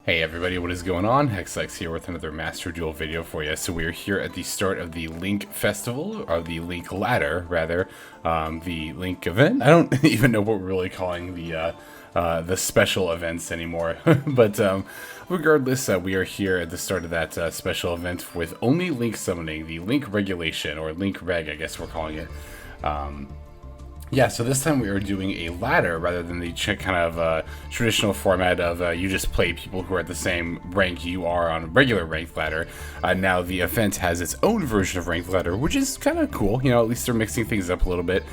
Hey everybody, what is going on? Hraesvelgr here with another Master Duel video for you. So we are here at the start of the Link Festival, or the Link Ladder, rather, the Link event. I don't even know what we're really calling the special events anymore. But regardless, we are here at the start of that special event with only Link summoning, the Link Regulation, or Link Reg, I guess we're calling it. Yeah, so this time we are doing a ladder rather than the kind of traditional format of you just play people who are at the same rank you are on a regular ranked ladder. Now the event has its own version of ranked ladder, which is kind of cool. You know, at least they're mixing things up a little bit.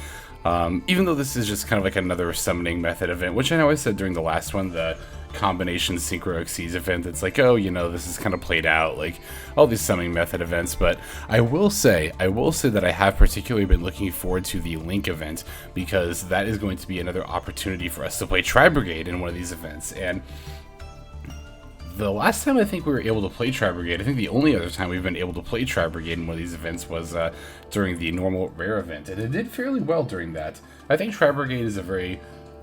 Even though this is just kind of like another summoning method event, which I know I said during the last one, the combination synchro exceeds event, it's like, oh, you know, this is kind of played out, like all these summoning method events. But I will say that I have particularly been looking forward to the Link event, because that is going to be another opportunity for us to play Tri-Brigade in one of these events. And the last time I think we were able to play Tri-Brigade, I think the only other time we've been able to play Tri-Brigade in one of these events was during the normal rare event, and it did fairly well during that. I think Tri-Brigade is a very,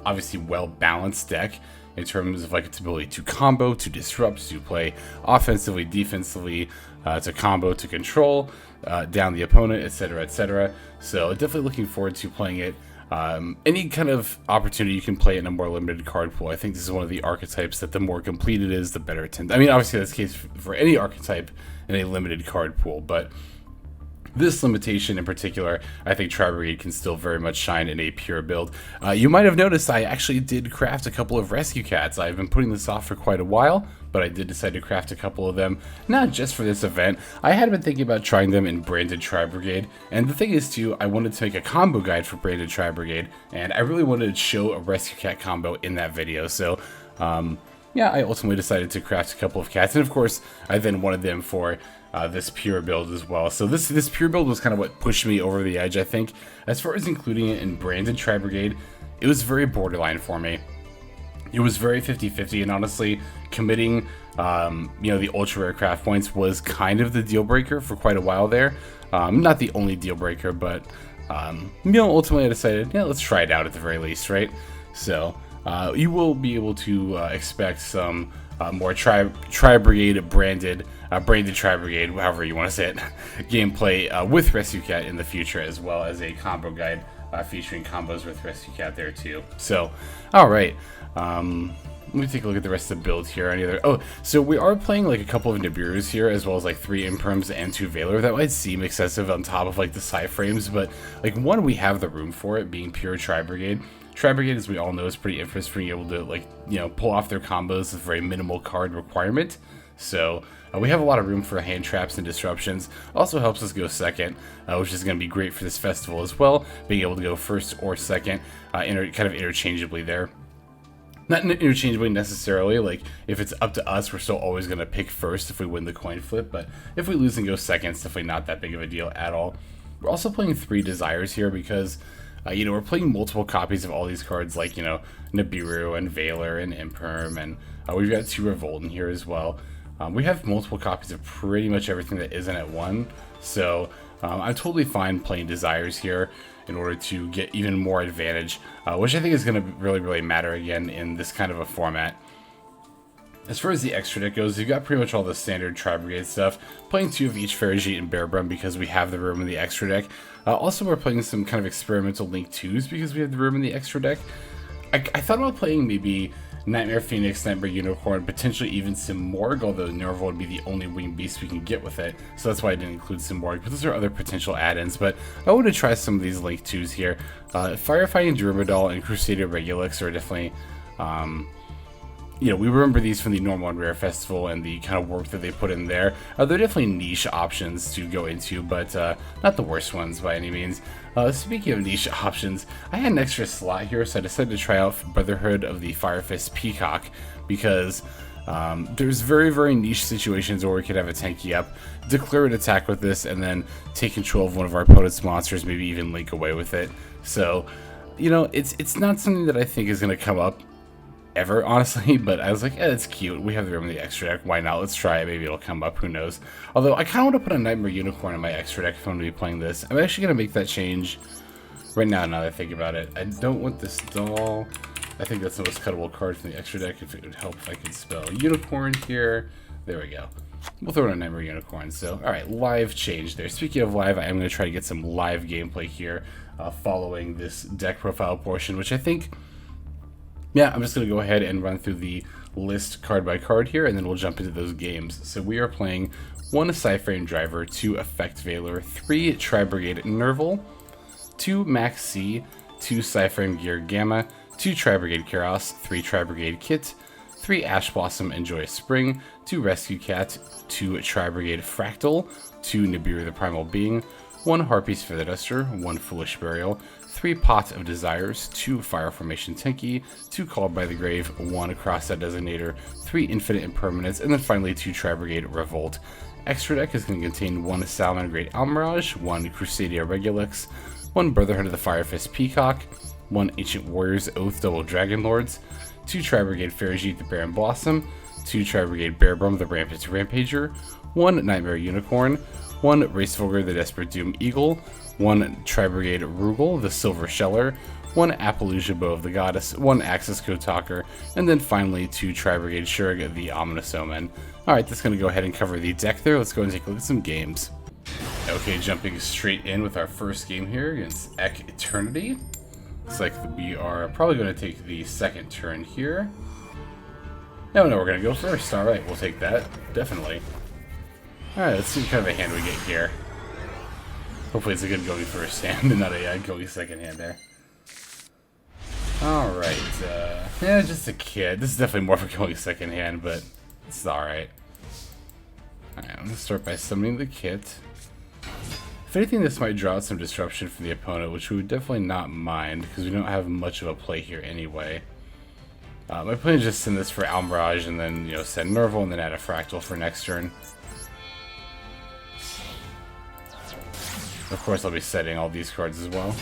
obviously, well-balanced deck in terms of like its ability to combo, to disrupt, to play offensively, defensively, to combo, to control, down the opponent, etc., etc. So definitely looking forward to playing it. Any kind of opportunity you can play in a more limited card pool. I think this is one of the archetypes that the more complete it is, the better it tends. I mean, obviously that's the case for any archetype in a limited card pool, but this limitation in particular, I think Tri-Brigade can still very much shine in a pure build. You might have noticed I actually did craft a couple of rescue cats. I've been putting this off for quite a while, but I did decide to craft a couple of them, not just for this event. I had been thinking about trying them in branded Tri-Brigade, and the thing is too, I wanted to make a combo guide for branded Tri-Brigade, and I really wanted to show a rescue cat combo in that video. So yeah, I ultimately decided to craft a couple of cats, and of course I then wanted them for this pure build as well. So this pure build was kind of what pushed me over the edge, I think. As far as including it in branded Tri-Brigade, it was very borderline for me. It was very 50-50, and honestly, committing you know, the ultra rare craft points was kind of the deal breaker for quite a while there. Not the only deal breaker, but you know, ultimately I decided, yeah, let's try it out at the very least, right? So you will be able to expect some more Tri-Brigade branded Tri-Brigade, however you want to say it, gameplay with Rescue Cat in the future, as well as a combo guide featuring combos with Rescue Cat there too. So, alright, let me take a look at the rest of the build here. Any other? Oh, so we are playing like a couple of Nibirus here, as well as like 3 Imperms and 2 Veiler. That might seem excessive on top of like the side frames, but like one, we have the room for it, being pure Tri-Brigade. Tri-Brigade, as we all know, is pretty infamous for being able to, like, you know, pull off their combos with very minimal card requirement. So we have a lot of room for hand traps and disruptions. Also helps us go second, which is going to be great for this festival as well, being able to go first or second, kind of interchangeably there. Not interchangeably necessarily, like if it's up to us, we're still always going to pick first if we win the coin flip, but if we lose and go second, it's definitely not that big of a deal at all. We're also playing 3 Desires here because you know, we're playing multiple copies of all these cards, like, you know, Nibiru and Veiler and Imperm, and we've got 2 Revolt in here as well. We have multiple copies of pretty much everything that isn't at 1, so I'm totally fine playing Desires here in order to get even more advantage, which I think is going to really matter again in this kind of a format. As far as the extra deck goes, you've got pretty much all the standard Tri-Brigade stuff. Playing 2 of each Ferrijit and Bearbrumm because we have the room in the extra deck. Also, we're playing some kind of experimental Link 2s because we have the room in the extra deck. I thought about playing maybe Knightmare Phoenix, Knightmare Unicorn, potentially even Simorgh, although Nervall would be the only winged beast we can get with it, so that's why I didn't include Simorgh, but those are other potential add-ins. But I want to try some of these Link 2s here. Firefighting Druidal and Crusadia Regulux are definitely you know, we remember these from the normal and rare festival and the kind of work that they put in there. They're definitely niche options to go into, but not the worst ones by any means. Speaking of niche options, I had an extra slot here, so I decided to try out Brotherhood of the Firefist Peacock, because there's very niche situations where we could have a Tenki up, declare an attack with this, and then take control of one of our opponent's monsters, maybe even link away with it. So, you know, it's not something that I think is going to come up ever, honestly, but I was like, yeah, it's cute. We have the room in the extra deck. Why not? Let's try it. Maybe it'll come up. Who knows? Although, I kind of want to put a Knightmare Unicorn in my extra deck if I'm going to be playing this. I'm actually going to make that change right now that I think about it. I don't want this doll. I think that's the most cuttable card from the extra deck. If it would help if I could spell Unicorn here. There we go. We'll throw in a Knightmare Unicorn. So, alright, live change there. Speaking of live, I am going to try to get some live gameplay here following this deck profile portion, which I think, yeah, I'm just going to go ahead and run through the list card by card here, and then we'll jump into those games. So we are playing 1 PSY-Frame Driver, 2 Hraesvelgr, 3 Tri-Brigade Nervall, 2 Maxx, 2 PSY-Frame Gear Gamma, 2 Tri-Brigade Kerass, 3 Tri-Brigade Kitt, 3 Ash Blossom and Joyous Spring, 2 Rescue Cat, 2 Tri-Brigade Fraktall, 2 Nibiru the Primal Being, 1 Harpie's Feather Duster, 1 Foolish Burial, 3 Pot of Desires, 2 Fire Formation Tenki, 2 Called by the Grave, 1 Crossout Designator, 3 Infinite Impermanence, and then finally 2 Tri-Brigade Revolt. Extra deck is going to contain 1 Salamangreat Almiraj, 1 Crusadia Regulux, 1 Brotherhood of the Fire Fist Peacock, 1 Ancient Warriors Oath Double Dragon Lords, 2 Tri-Brigade Ferrijit the Barren Blossom, 2 Tri-Brigade Bearbrumm the Rampant Rampager, 1 Knightmare Unicorn, 1 Hraesvelgr the Desperate Doom Eagle, 1 Tri-Brigade Rugal the Silver Sheller, 1 Apollosua Bow of the Goddess, 1 Axis Kotaker, and then finally 2 Tri-Brigade Shuraig the Ominous Omen. Alright, that's going to go ahead and cover the deck there. Let's go and take a look at some games. Okay, jumping straight in with our first game here against Eternity. Looks like we are probably going to take the second turn here. No, we're going to go first. Alright, we'll take that. Definitely. Alright, let's see what kind of a hand we get here. Hopefully it's a good going first hand and not a going second hand there. Alright, yeah, just a kid. This is definitely more of a going second hand, but it's alright. Alright, I'm going to start by summoning the Kitt. If anything, this might draw out some disruption for the opponent, which we would definitely not mind, because we don't have much of a play here anyway. My plan is just send this for Almiraj, and then, you know, send Nervall, and then add a Fraktall for next turn. Of course, I'll be setting all these cards as well.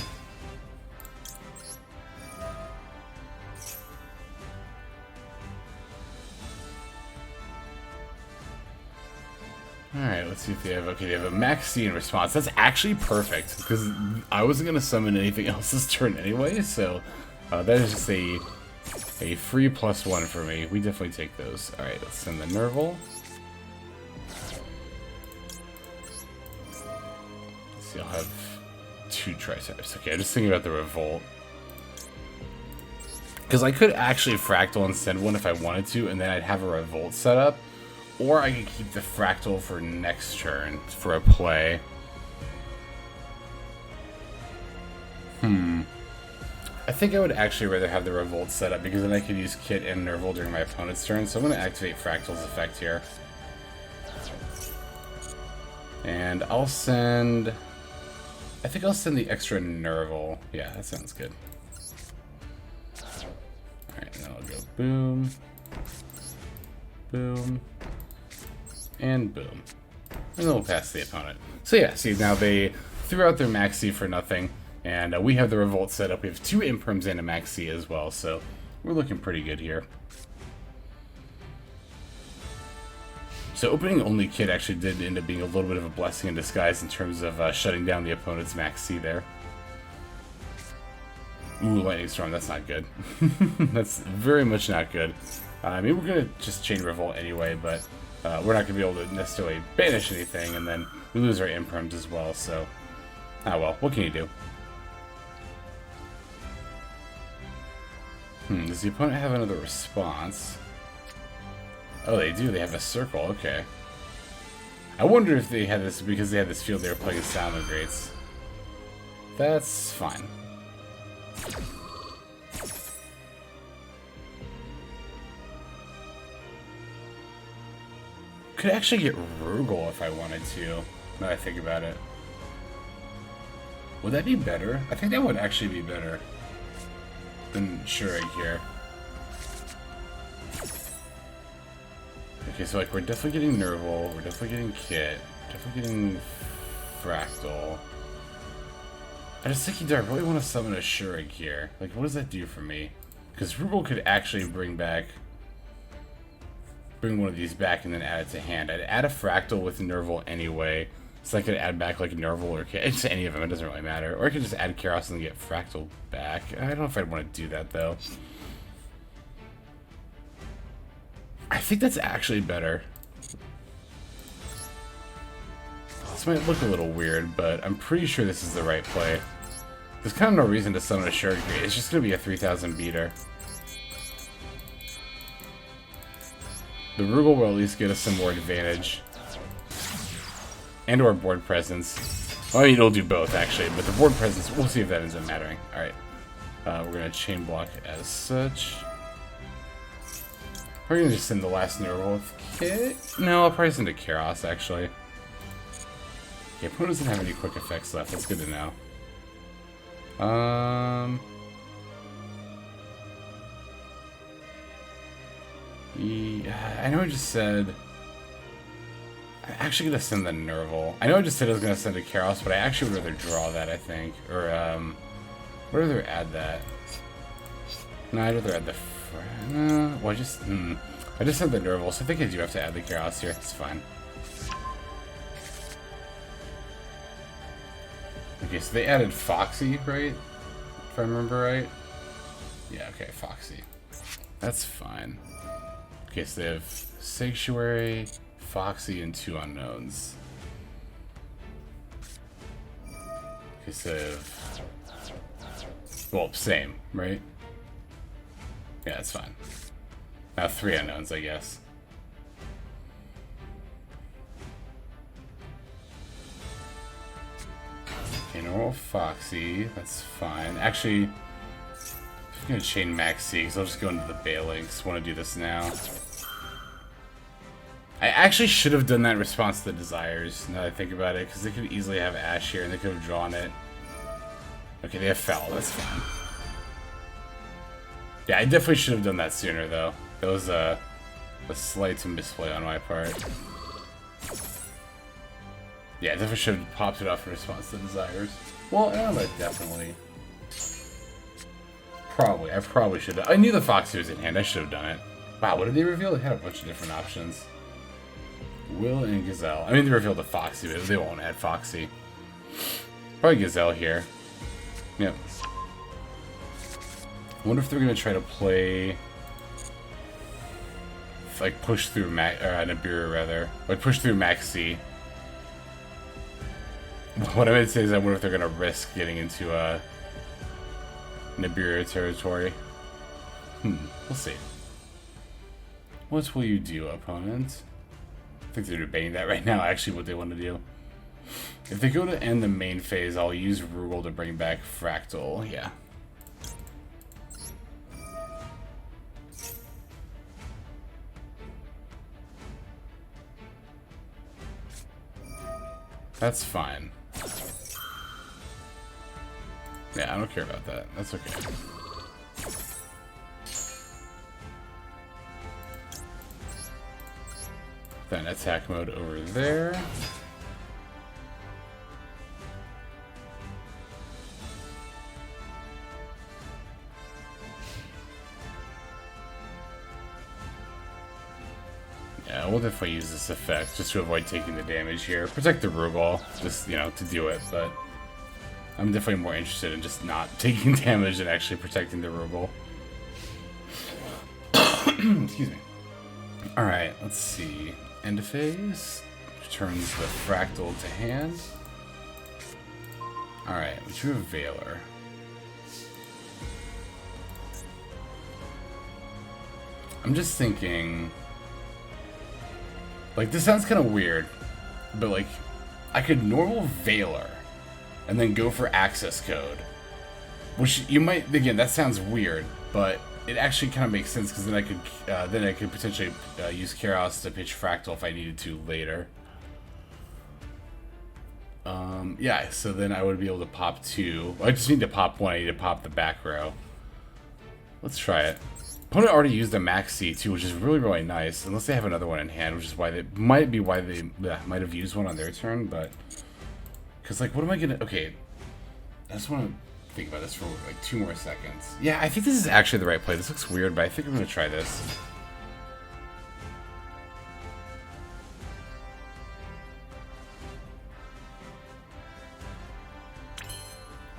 Alright, let's see if they have, okay, they have a Maxx in response. That's actually perfect, because I wasn't going to summon anything else this turn anyway, so that is just a free +1 for me. We definitely take those. Alright, let's send the Nervall. Let's see, I'll have 2 Tri-types. Okay, I'm just thinking about the Revolt. Because I could actually Fraktall and send one if I wanted to, and then I'd have a Revolt set up. Or I could keep the Fraktall for next turn for a play. I think I would actually rather have the Revolt set up because then I could use Kitt and Nervall during my opponent's turn. So I'm going to activate Fraktall's effect here. And I'll send... I think I'll send the extra Nervall. Yeah, that sounds good. Alright, and then I'll go boom. Boom. And boom. And then we'll pass the opponent. So yeah, see, now they threw out their Maxx for nothing. And we have the Revolt set up. We have 2 Imperms and a Maxx as well, so we're looking pretty good here. So opening only Kitt actually did end up being a little bit of a blessing in disguise in terms of shutting down the opponent's Maxx there. Ooh, Lightning Storm, that's not good. That's very much not good. I mean, we're going to just chain Revolt anyway, but we're not going to be able to necessarily banish anything, and then we lose our Imperms as well, so... Ah well, what can you do? Does the opponent have another response? Oh, they do. They have a circle. Okay. I wonder if they had this because they had this field they were playing Salamangreats. That's fine. Could actually get Rugal if I wanted to, now that I think about it. Would that be better? I think that would actually be better than Shuraig here. Okay, so like we're definitely getting Nervall, we're definitely getting Kitt, definitely getting Fraktall. I just think I really want to summon a Shuraig here. Like, what does that do for me? Because Rugal could actually bring one of these back and then add it to hand. I'd add a Fraktall with Nervall anyway, so I could add back like Nervall or Kitt. Just any of them, it doesn't really matter. Or I could just add Kerass and get Fraktall back. I don't know if I'd want to do that though. I think that's actually better. This might look a little weird, but I'm pretty sure this is the right play. There's kind of no reason to summon a Shuraig. It's just going to be a 3000 beater. The Rugal will at least get us some more advantage. And or board presence. Well, I mean, it'll do both, actually, but the board presence, we'll see if that ends up mattering. Alright. We're going to chain block as such. We're going to just send the last Nervall with Kitt. No, I'll probably send a Kerass, actually. Okay, opponent doesn't have any quick effects left. That's good to know. I know I just said... I'm actually going to send the Nervall. I know I just said I was going to send a Kerass, but I actually would rather draw that, I think. Or, would rather add that. No, I'd rather add the... well, I just sent the Nervall, so I think I do have to add the Kerass here. It's fine. Okay, so they added Foxy, right? If I remember right. Yeah, okay, Foxy. That's fine. Okay, so they have Sanctuary, Foxy, and 2 unknowns. Okay, so they have... well, same, right? Yeah, that's fine. Now 3 unknowns, I guess. Okay, normal Foxy, that's fine. Actually, I'm gonna chain Maxx because I'll just go into the Balinks. Want to do this now. I actually should have done that in response to the Desires, now that I think about it, because they could easily have Ash here and they could have drawn it. Okay, they have Foul, that's fine. Yeah, I definitely should have done that sooner, though. That was a slight misplay on my part. Yeah, I definitely should have popped it off in response to the Desires. Well, I don't know, definitely. I probably should have. I knew the Foxy was in hand, I should have done it. Wow, what did they reveal? They had a bunch of different options. Will and Gazelle. I mean, they revealed the Foxy, but they won't add Foxy. Probably Gazelle here. Yep. I wonder if they're going to try to play... like, push through Nibiru, rather. Like, push through Maxx. What I meant to say is I wonder if they're going to risk getting into Nibiru territory. We'll see. What will you do, opponent? I think they're debating that right now, actually, what they want to do. If they go to end the main phase, I'll use Rugal to bring back Fraktall. Yeah. That's fine. Yeah, I don't care about that. That's okay. Then attack mode over there. Yeah, we'll definitely use this effect just to avoid taking the damage here. Protect the Rugal, just, you know, to do it, but I'm definitely more interested in just not taking damage than actually protecting the Rugal. Excuse me. Alright, let's see. End of phase. Returns the Fraktall to hand. Alright, we drew a Veiler. I'm just thinking... like, this sounds kind of weird, but, like, I could normal Veiler and then go for access code. Which you might, again, that sounds weird, but it actually kind of makes sense because then I could potentially use Kerass to pitch Fraktall if I needed to later. Yeah, so then I would be able to pop 2. I just need to pop 1. I need to pop the back row. Let's try it. Opponent already used a Maxx too, which is really, really nice. Unless they have another one in hand, which is why they might might have used one on their turn, but because, like, what am I gonna? Okay, I just want to think about this for like 2 more seconds. Yeah, I think this is actually the right play. This looks weird, but I think I'm gonna try this.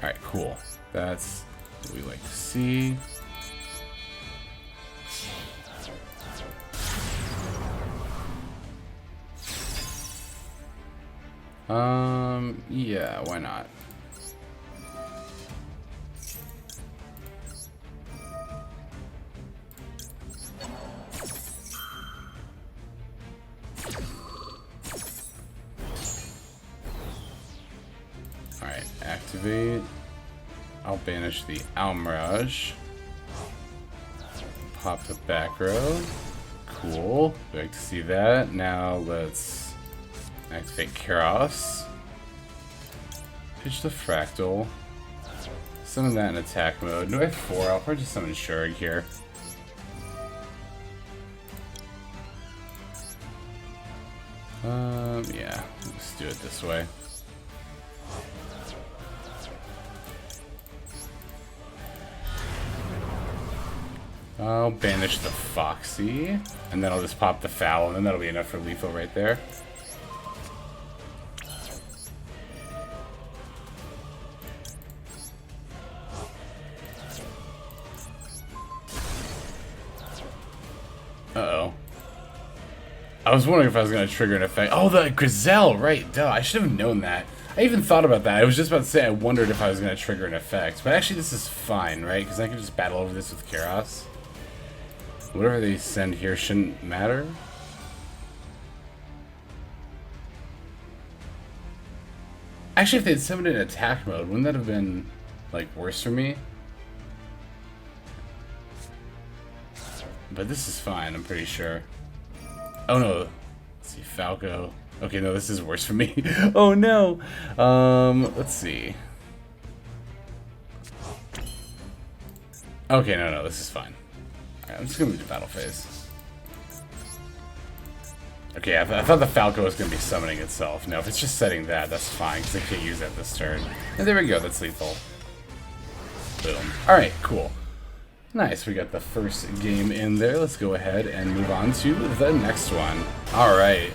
All right, cool. That's what we like to see. Yeah, why not? Alright, activate. I'll banish the Almiraj. Pop the back row. Cool. We like to see that. Now let's activate Kerass. Pitch the Fraktall. Summon that in attack mode. No, I have 4. I'll probably just summon Shuraig here. Yeah. Let's do it this way. I'll banish the Foxy, and then I'll just pop the Foul, and then that'll be enough for lethal right there. Uh-oh. I was wondering if I was going to trigger an effect. Oh, the Gazelle, right, duh, I should have known that. I even thought about that. I was just about to say I wondered if I was going to trigger an effect. But actually this is fine, right? Because I can just battle over this with Kerass. Whatever they send here shouldn't matter. Actually, if they'd summoned it in attack mode, wouldn't that have been, like, worse for me? But this is fine, I'm pretty sure. Oh no. Let's see, Falco. Okay, no, this is worse for me. Oh no! Let's see. Okay, no, this is fine. Alright, I'm just gonna move to battle phase. Okay, I thought the Falco was gonna be summoning itself. No, if it's just setting that, that's fine, because I can't use that this turn. And there we go, that's lethal. Boom. Alright, cool. Nice, we got the first game in there. Let's go ahead and move on to the next one. Alright.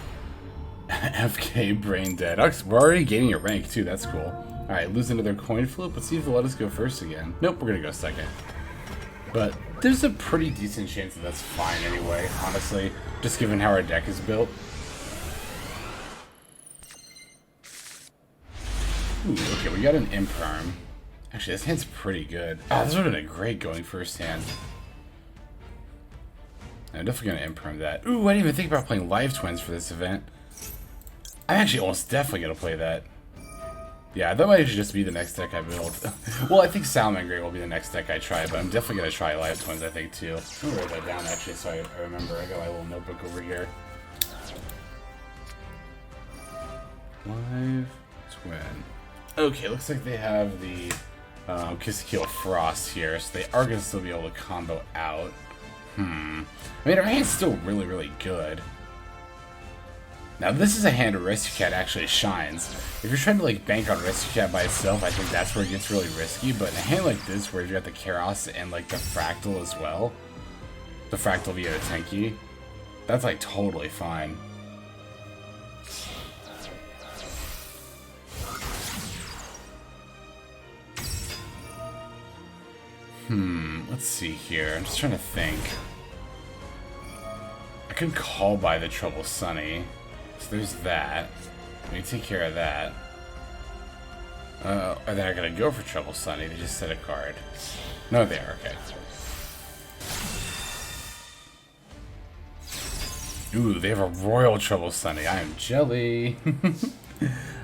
FK brain dead. Oh, we're already gaining a rank too, that's cool. Alright, lose another coin flip. Let's see if they'll let us go first again. Nope, we're gonna go second. But there's a pretty decent chance that that's fine anyway, honestly, just given how our deck is built. Ooh, okay, we got an Imperm. Actually, this hand's pretty good. Oh, this would have been a great going first hand. I'm definitely going to Imperm that. Ooh, I didn't even think about playing Live Twins for this event. I'm actually almost definitely going to play that. Yeah, that might just be the next deck I build. Well, I think Salamangreat will be the next deck I try, but I'm definitely going to try Live Twins, I think, too. I'm going to write that down, actually, so I remember. I got my little notebook over here. Live Twin. Okay, looks like they have the Kill Frost here, so they are going to still be able to combo out. I mean, our hand's still really, really good. Now, this is a hand where Rescue Cat actually shines. If you're trying to, like, bank on Rescue Cat by itself, I think that's where it gets really risky, but in a hand like this, where you got the Kerass and, like, the Fraktall as well, the Fraktall via the Tenki, that's, like, totally fine. Let's see here. I'm just trying to think. I could call by the Trouble Sunny. So there's that. Let me take care of that. Are they not gonna go for Trouble Sunny? They just set a card. No, they are. Okay. Ooh, they have a Royal Trouble Sunny. I am jelly.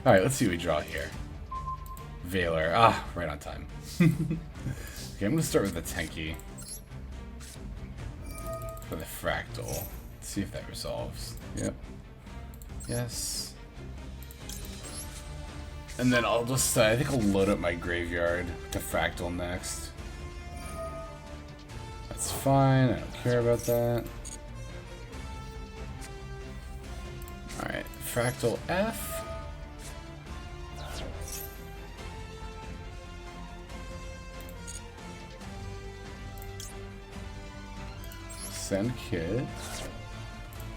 Alright, let's see what we draw here. Valor. Ah, right on time. Okay, I'm gonna start with the Tenki. For the Fraktall. Let's see if that resolves. Yep. Yes. And then I'll just, I think I'll load up my graveyard to Fraktall next. That's fine, I don't care about that. Alright, Fraktall F. Send Kitt.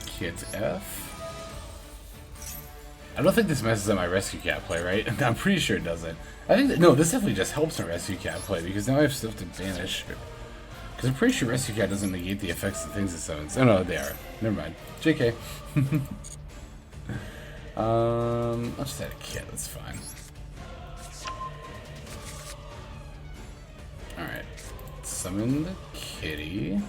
Kitt F. I don't think this messes up my Rescue Cat play, right? I'm pretty sure it doesn't. I think that, no, this definitely just helps my Rescue Cat play, because now I have stuff to banish. Because I'm pretty sure Rescue Cat doesn't negate the effects of things it summons. Oh no, they are. Never mind. JK. I'll just add a Kitt, that's fine. Alright. Summon the kitty.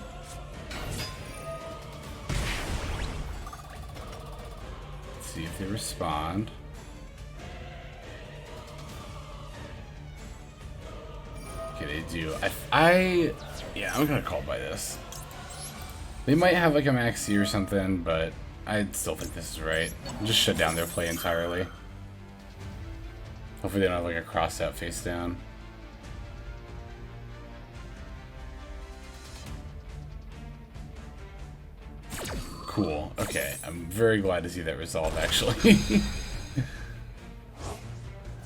Let's see if they respond. Okay, they do. Yeah, I'm gonna call by this. They might have like a Maxx or something, but I still think this is right. Just shut down their play entirely. Hopefully they don't have like a Crossout face down. Cool. Okay, I'm very glad to see that resolve actually.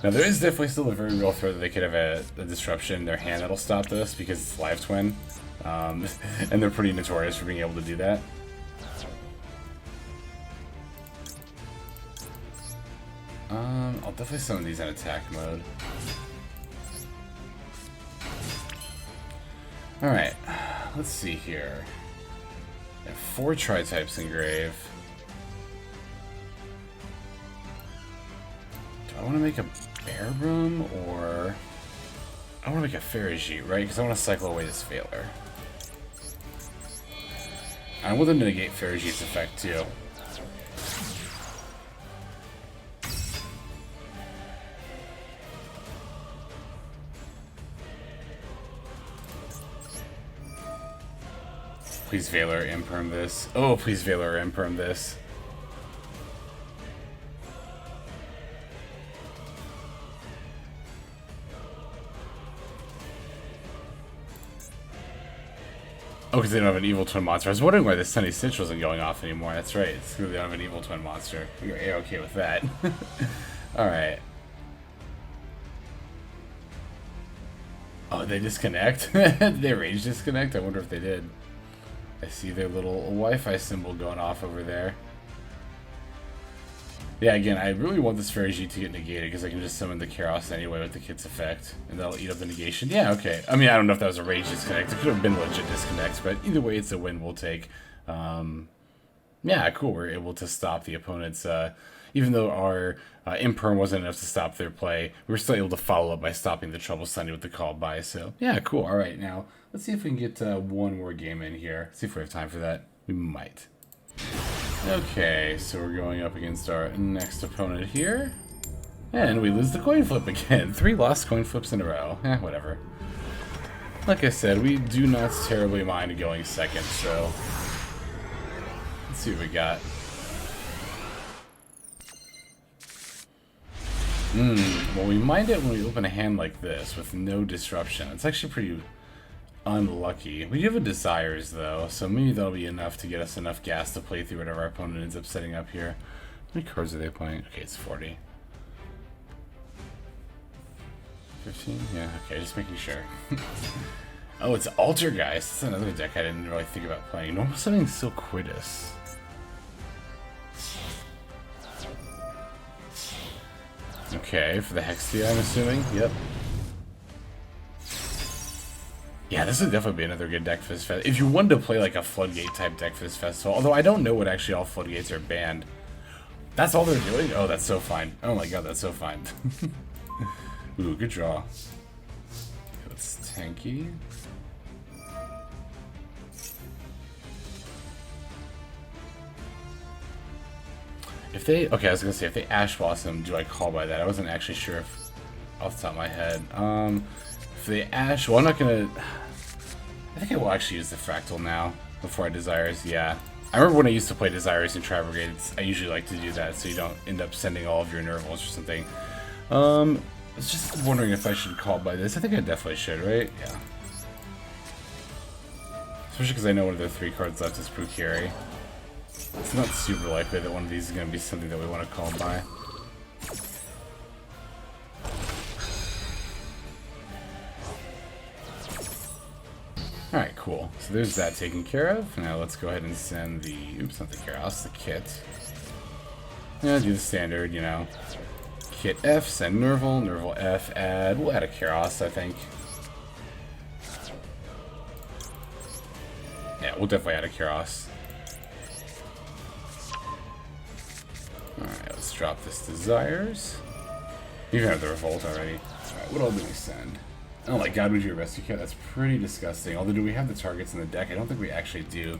Now, there is definitely still a very real threat that they could have a disruption in their hand that'll stop this because it's Live Twin. And they're pretty notorious for being able to do that. I'll definitely summon these in attack mode. Alright, let's see here. I have 4 Tri-types in grave. Do I want to make a Bearbrumm or I want to make a Ferrijit, right? Because I want to cycle away this Hraesvelgr. I want them to negate Ferrijit's effect too. Please Hraesvelgr imperm this. Oh, please Hraesvelgr imperm this. Oh, because they don't have an evil twin monster. I was wondering why the Sunny Stitch wasn't going off anymore. That's right. It's because they don't have an evil twin monster. You're A-okay with that. Alright. Oh, they disconnect? Did they rage disconnect? I wonder if they did. I see their little Wi-Fi symbol going off over there. Yeah, again, I really want this Ferrijit to get negated because I can just summon the Kerass anyway with the Kitt's effect, and that'll eat up the negation. Yeah, okay. I mean, I don't know if that was a rage disconnect. It could have been legit disconnect, but either way, it's a win we'll take. Yeah, cool. We're able to stop the opponent's... even though our imperm wasn't enough to stop their play, we were still able to follow up by stopping the Trouble Sunny with the call by. So, yeah, cool. All right, now, let's see if we can get one more game in here. See if we have time for that. We might. Okay, so we're going up against our next opponent here. And we lose the coin flip again. 3 lost coin flips in a row. Whatever. Like I said, we do not terribly mind going second, so... Let's see what we got. Well, we mind it when we open a hand like this with no disruption. It's actually pretty unlucky. We do have a Desires, though, so maybe that'll be enough to get us enough gas to play through whatever our opponent ends up setting up here. How many cards are they playing? Okay, it's 40. 15? Yeah, okay, just making sure. Oh, it's Altergeist. That's another deck I didn't really think about playing. Normal Summoning Silquitus. Okay, for the Hextia, I'm assuming. Yep. Yeah, this would definitely be another good deck for this festival. If you wanted to play like a Floodgate type deck for this festival, although I don't know what actually all Floodgates are banned. That's all they're doing? Oh, that's so fine. Oh my god, that's so fine. Ooh, good draw. Let's Tenki. If they, okay, I was gonna say, if they Ash Blossom, do I call by that? I wasn't actually sure if, off the top of my head. If they Ash, well, I'm not gonna, I think I will actually use the Fraktall now, before I Desires, yeah. I remember when I used to play Desires in Tri-Brigade, I usually like to do that so you don't end up sending all of your Nervalls or something. I was just wondering if I should call by this. I think I definitely should, right? Yeah. Especially because I know one of the 3 cards left is Procure. It's not super likely that one of these is going to be something that we want to call by. Alright, cool. So there's that taken care of. Now let's go ahead and send the... Oops, not the Kerass, the Kitt. Yeah, do the standard, you know. Kitt F, send Nervall, Nervall F, add... We'll add a Kerass, I think. Yeah, we'll definitely add a Kerass. Alright, let's drop this Desires. You even have the Revolt already. Alright, what all do we send? Oh my god, we do a Rescue Kit? That's pretty disgusting. Although, do we have the targets in the deck? I don't think we actually do.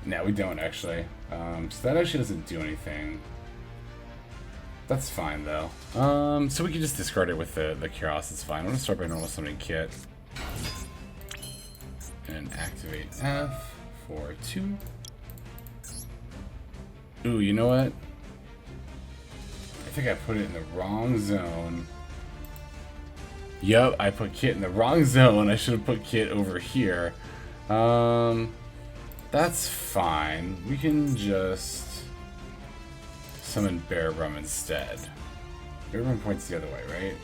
No, we don't actually. So that actually doesn't do anything. That's fine though. So we can just discard it with the Kerass, it's fine. I'm gonna start by normal summoning Kit. And activate F for 2. Ooh, you know what? I think I put it in the wrong zone. Yup, I put Kit in the wrong zone. I should have put Kit over here. That's fine. We can just summon Bearbrumm instead. Bearbrumm points the other way, right?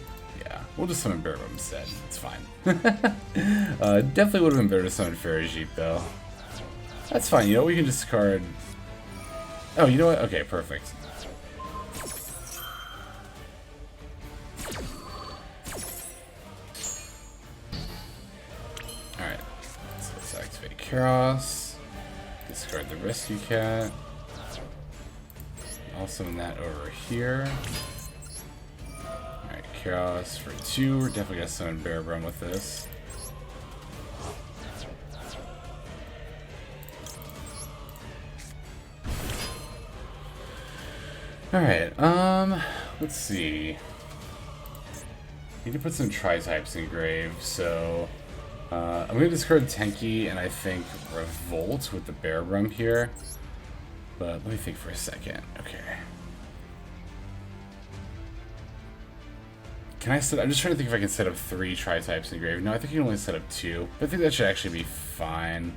Yeah, we'll just summon Bearbrumm instead. It's fine. Definitely would have been better to summon Ferrijit though. That's fine. You know, we can discard. Oh, you know what? Okay, perfect. Alright, so let's activate Kerass. Discard the Rescue Cat. I'll summon that over here. Alright, Kerass for 2. We're definitely gonna summon Bearbrumm with this. Alright, let's see. Need to put some tri-types in grave, so I'm gonna discard Tenki and I think Revolt with the Bearbrumm here. But let me think for a second. Okay. Can I set? I'm just trying to think if I can set up 3 tri-types in grave. No, I think you can only set up 2. But I think that should actually be fine.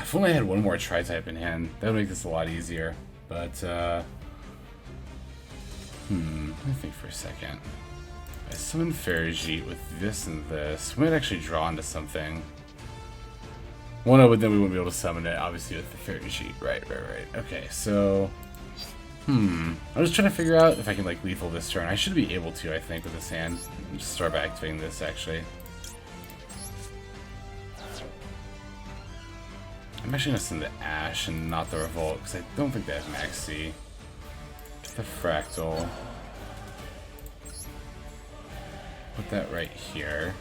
If only I had one more tri-type in hand, that would make this a lot easier. But, let me think for a second. I summon Ferrijit with this and this. We might actually draw into something. Well, no, but then we wouldn't be able to summon it, obviously, with the Ferrijit. Right. Okay, so... I'm just trying to figure out if I can, like, lethal this turn. I should be able to, I think, with this hand. Just start by activating this, actually. I'm actually going to send the Ash and not the Revolt, because I don't think they have Maxx. The Fraktall. Put that right here.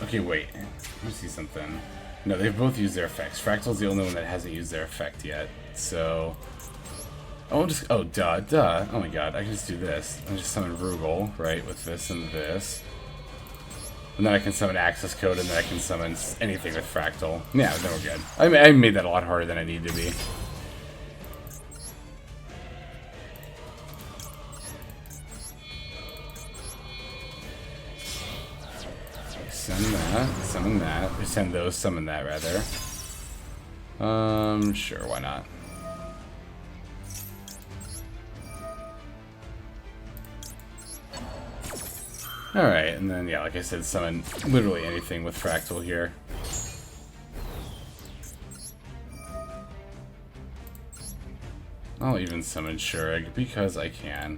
Okay, wait. Let me see something. No, they've both used their effects. Fraktall's the only one that hasn't used their effect yet. So... oh, just... oh, duh. Oh my god, I can just do this. I can just summon Rugal, right, with this and this. And then I can summon Access Code, and then I can summon anything with Fraktall. Yeah, then we're good. I made that a lot harder than I needed to be. Send that, summon that. We send those, summon that, rather. Sure, why not? Alright, and then, yeah, like I said, summon literally anything with Fraktall here. I'll even summon Shuraig, because I can.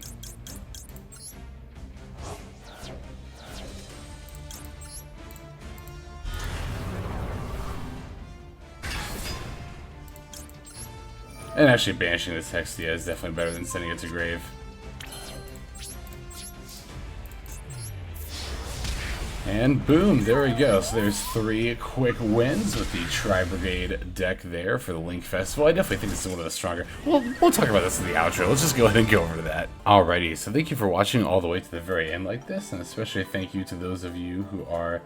And actually banishing this Hexia is definitely better than sending it to grave. And boom, there we go. So there's 3 quick wins with the Tri-Brigade deck there for the Link Festival. I definitely think this is one of the stronger. We'll talk about this in the outro. Let's just go ahead and go over to that. Alrighty, so thank you for watching all the way to the very end like this, and especially thank you to those of you who are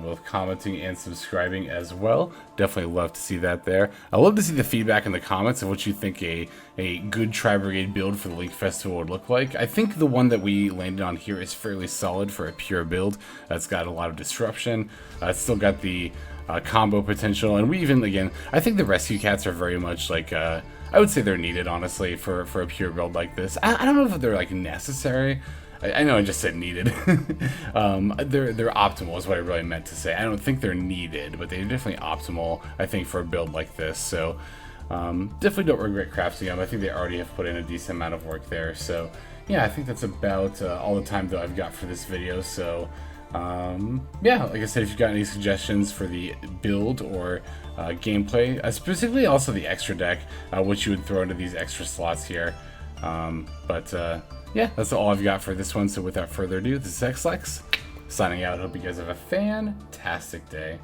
both commenting and subscribing as well. Definitely love to see that there. I love to see the feedback in the comments of what you think a good Tri-Brigade build for the Link Festival would look like. I think the one that we landed on here is fairly solid for a pure build. It's got a lot of disruption. It's still got the combo potential, and we even, again, I think the Rescue Cats are very much like, I would say they're needed, honestly, for a pure build like this. I don't know if they're like necessary. I know I just said needed. They're optimal is what I really meant to say. I don't think they're needed, but they're definitely optimal, I think, for a build like this. So definitely don't regret crafting them. I think they already have put in a decent amount of work there. So yeah, I think that's about all the time that I've got for this video. So Yeah, like I said, if you've got any suggestions for the build or gameplay, specifically also the extra deck, which you would throw into these extra slots here. Yeah, that's all I've got for this one. So without further ado, this is XLex signing out. Hope you guys have a fantastic day.